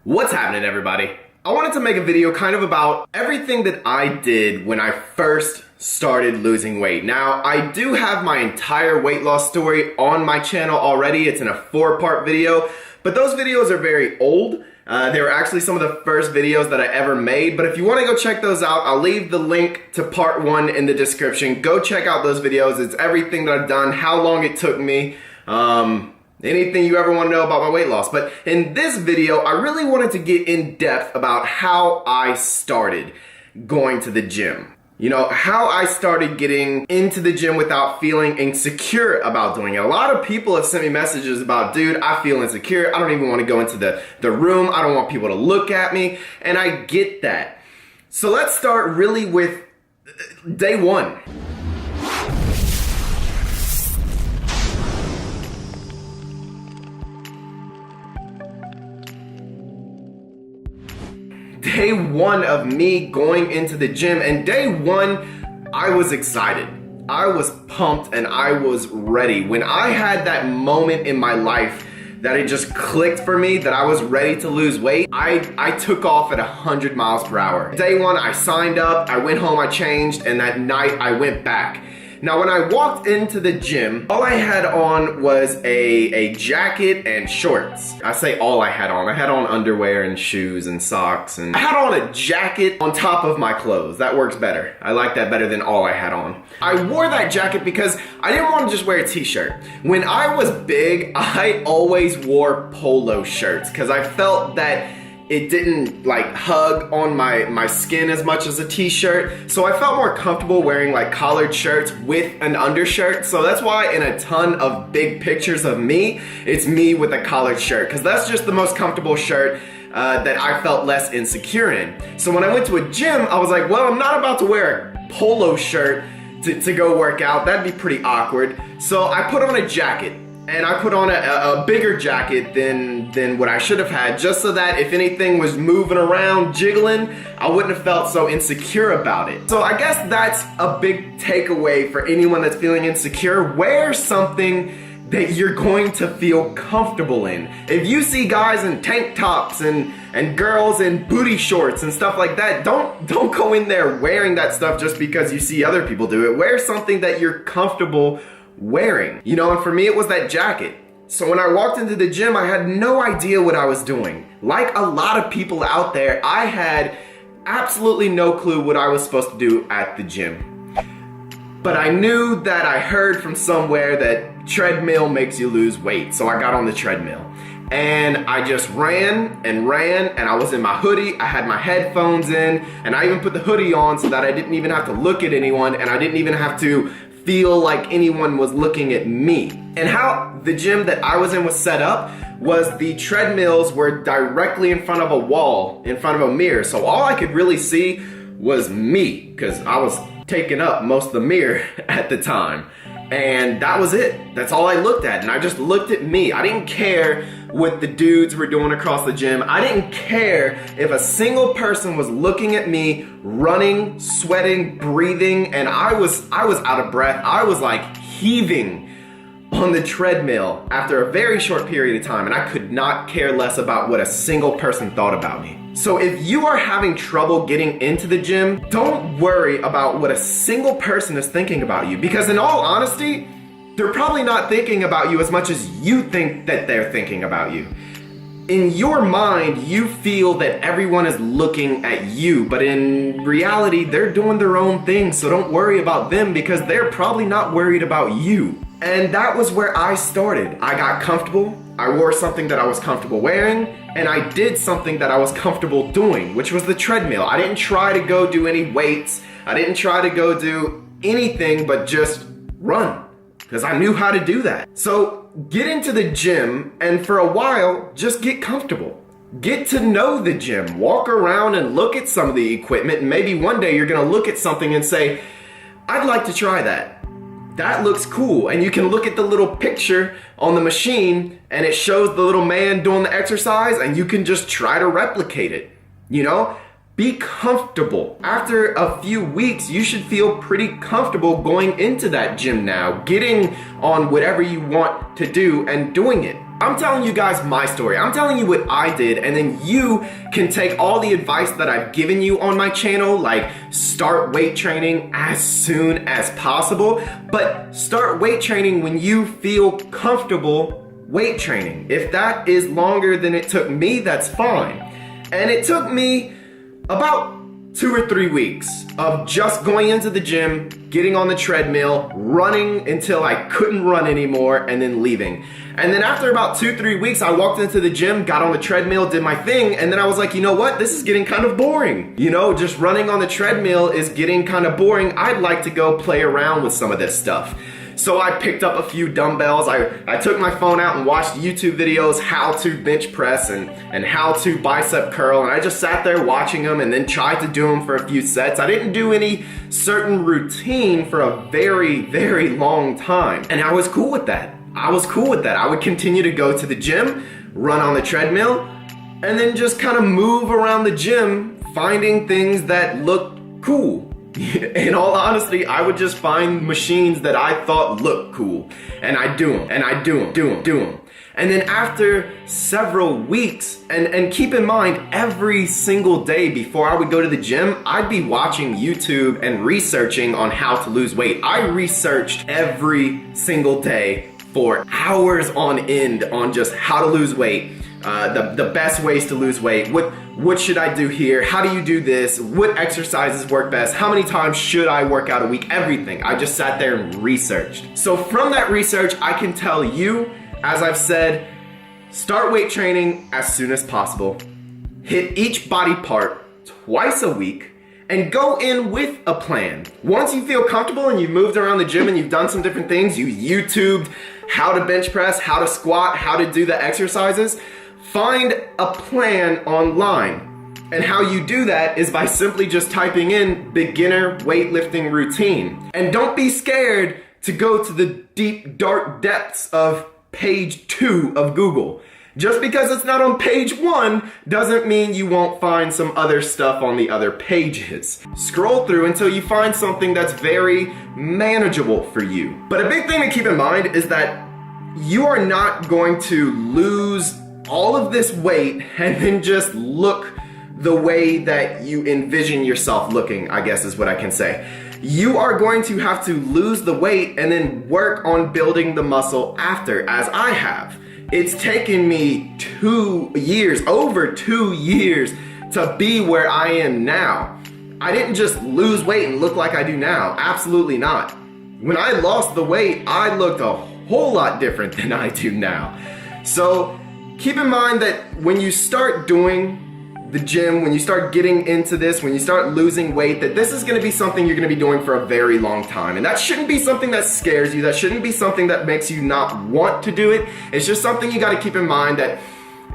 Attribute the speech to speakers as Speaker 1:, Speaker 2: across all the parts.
Speaker 1: What's happening, everybody? I wanted to make a video kind of about everything that I did when I first started losing weight. Now, I do have my entire weight loss story on my channel already. It's in a 4-part video, but those videos are very old. They were actually some of the first videos that I ever made, but if you want to go check those out, I'll leave the link to part 1 in the description. Go check out those videos. It's everything that I've done, how long it took me, anything you ever want to know about my weight loss. But in this video, I really wanted to get in depth about how I started going to the gym. You know, how I started getting into the gym without feeling insecure about doing it. A lot of people have sent me messages about, dude, I feel insecure. I don't even want to go into the room. I don't want people to look at me. And I get that. So let's start really with day 1. Day 1 of me going into the gym, and day 1, I was excited. I was pumped and I was ready. When I had that moment in my life that it just clicked for me that I was ready to lose weight, I took off at 100 miles per hour. Day 1, I signed up, I went home, I changed, and that night I went back. Now, when I walked into the gym, all I had on was a jacket and shorts. I say all I had on. I had on underwear and shoes and socks, and I had on a jacket on top of my clothes. That works better. I like that better than all I had on. I wore that jacket because I didn't want to just wear a t-shirt. When I was big, I always wore polo shirts because I felt that it didn't like hug on my skin as much as a t-shirt. So I felt more comfortable wearing like collared shirts with an undershirt. So that's why in a ton of big pictures of me, it's me with a collared shirt, because that's just the most comfortable shirt that I felt less insecure in. So when I went to a gym, I was like, well, I'm not about to wear a polo shirt to go work out. That'd be pretty awkward. So I put on a jacket. And I put on a bigger jacket than what I should have had, just so that if anything was moving around, jiggling, I wouldn't have felt so insecure about it. So I guess that's a big takeaway for anyone that's feeling insecure. Wear something that you're going to feel comfortable in. If you see guys in tank tops and girls in booty shorts and stuff like that, don't go in there wearing that stuff just because you see other people do it. Wear something that you're comfortable wearing, you know. And for me, it was that jacket. So when I walked into the gym, I had no idea what I was doing. Like a lot of people out there, I had absolutely no clue what I was supposed to do at the gym. But I knew that I heard from somewhere that treadmill makes you lose weight. So I got on the treadmill and I just ran and I was in my hoodie. I had my headphones in, and I even put the hoodie on so that I didn't even have to look at anyone, and I didn't even have to feel like anyone was looking at me. And how the gym that I was in was set up was the treadmills were directly in front of a wall, in front of a mirror. So all I could really see was me, because I was taking up most of the mirror at the time. And that was it. That's all I looked at. And I just looked at me. I didn't care what the dudes were doing across the gym. I didn't care if a single person was looking at me, running, sweating, breathing, and I was out of breath. I was like heaving on the treadmill after a very short period of time, and I could not care less about what a single person thought about me. So if you are having trouble getting into the gym, don't worry about what a single person is thinking about you, because in all honesty, they're probably not thinking about you as much as you think that they're thinking about you. In your mind, you feel that everyone is looking at you, but in reality, they're doing their own thing, so don't worry about them because they're probably not worried about you. And that was where I started. I got comfortable, I wore something that I was comfortable wearing, and I did something that I was comfortable doing, which was the treadmill. I didn't try to go do any weights, I didn't try to go do anything but just run, because I knew how to do that. So get into the gym, and for a while, just get comfortable. Get to know the gym. Walk around and look at some of the equipment, and maybe one day you're gonna look at something and say, I'd like to try that. That looks cool. And you can look at the little picture on the machine and it shows the little man doing the exercise, and you can just try to replicate it, you know? Be comfortable. After a few weeks, you should feel pretty comfortable going into that gym now, getting on whatever you want to do and doing it. I'm telling you guys my story. I'm telling you what I did, and then you can take all the advice that I've given you on my channel, like start weight training as soon as possible, but start weight training when you feel comfortable weight training. If that is longer than it took me, that's fine. And it took me about 2 or 3 weeks of just going into the gym, getting on the treadmill, running until I couldn't run anymore, and then leaving. And then after about 2-3 weeks, I walked into the gym, got on the treadmill, did my thing, and then I was like, you know what? This is getting kind of boring. You know, just running on the treadmill is getting kind of boring. I'd like to go play around with some of this stuff. So I picked up a few dumbbells. I took my phone out and watched YouTube videos, how to bench press and how to bicep curl, and I just sat there watching them and then tried to do them for a few sets. I didn't do any certain routine for a very, very long time, and I was cool with that. I would continue to go to the gym, run on the treadmill, and then just kind of move around the gym, finding things that looked cool. In all honesty, I would just find machines that I thought looked cool, and I do them, and I do them. And then after several weeks, and keep in mind, every single day before I would go to the gym, I'd be watching YouTube and researching on how to lose weight. I researched every single day for hours on end on just how to lose weight, the best ways to lose weight, what should I do here, how do you do this, what exercises work best, how many times should I work out a week, everything. I just sat there and researched. So from that research, I can tell you, as I've said, start weight training as soon as possible, hit each body part twice a week, and go in with a plan. Once you feel comfortable and you've moved around the gym and you've done some different things, you YouTubed how to bench press, how to squat, how to do the exercises, find a plan online. And how you do that is by simply just typing in beginner weightlifting routine. And don't be scared to go to the deep, dark depths of page 2 of Google. Just because it's not on page 1 doesn't mean you won't find some other stuff on the other pages. Scroll through until you find something that's very manageable for you. But a big thing to keep in mind is that you are not going to lose all of this weight and then just look the way that you envision yourself looking, I guess is what I can say. You are going to have to lose the weight and then work on building the muscle after, as I have. It's taken me 2 years, over 2 years, to be where I am now. I didn't just lose weight and look like I do now. Absolutely not. When I lost the weight, I looked a whole lot different than I do now. So keep in mind that when you start doing the gym, when you start getting into this, when you start losing weight, that this is going to be something you're going to be doing for a very long time. And that shouldn't be something that scares you. That shouldn't be something that makes you not want to do it. It's just something you got to keep in mind that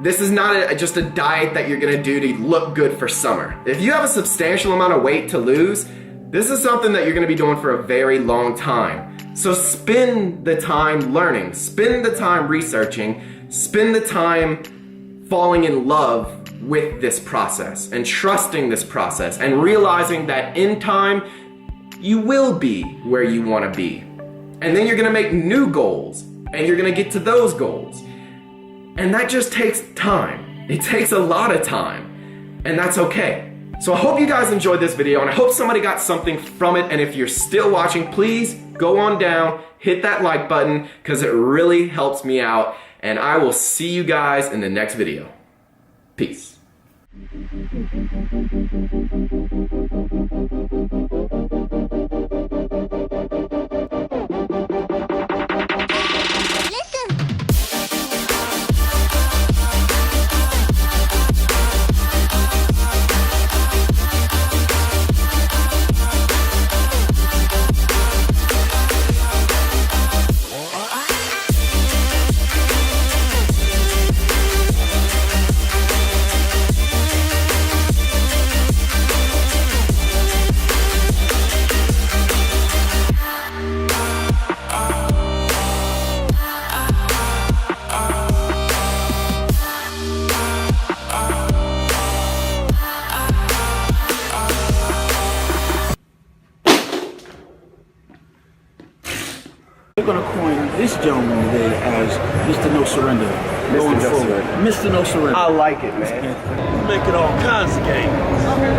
Speaker 1: this is not just a diet that you're going to do to look good for summer. If you have a substantial amount of weight to lose, this is something that you're going to be doing for a very long time. So spend the time learning, spend the time researching, spend the time falling in love with this process and trusting this process and realizing that in time you will be where you want to be. And then you're going to make new goals and you're going to get to those goals. And that just takes time. It takes a lot of time, and that's okay. So I hope you guys enjoyed this video and I hope somebody got something from it. And if you're still watching, please go on down, hit that like button because it really helps me out. And I will see you guys in the next video. Peace.
Speaker 2: this gentleman today as Mr. No Surrender.
Speaker 1: Mr.
Speaker 2: Going
Speaker 1: No
Speaker 2: forward.
Speaker 1: Surrender.
Speaker 2: Mr. No Surrender.
Speaker 1: I like it, man.
Speaker 3: Making all kinds of games.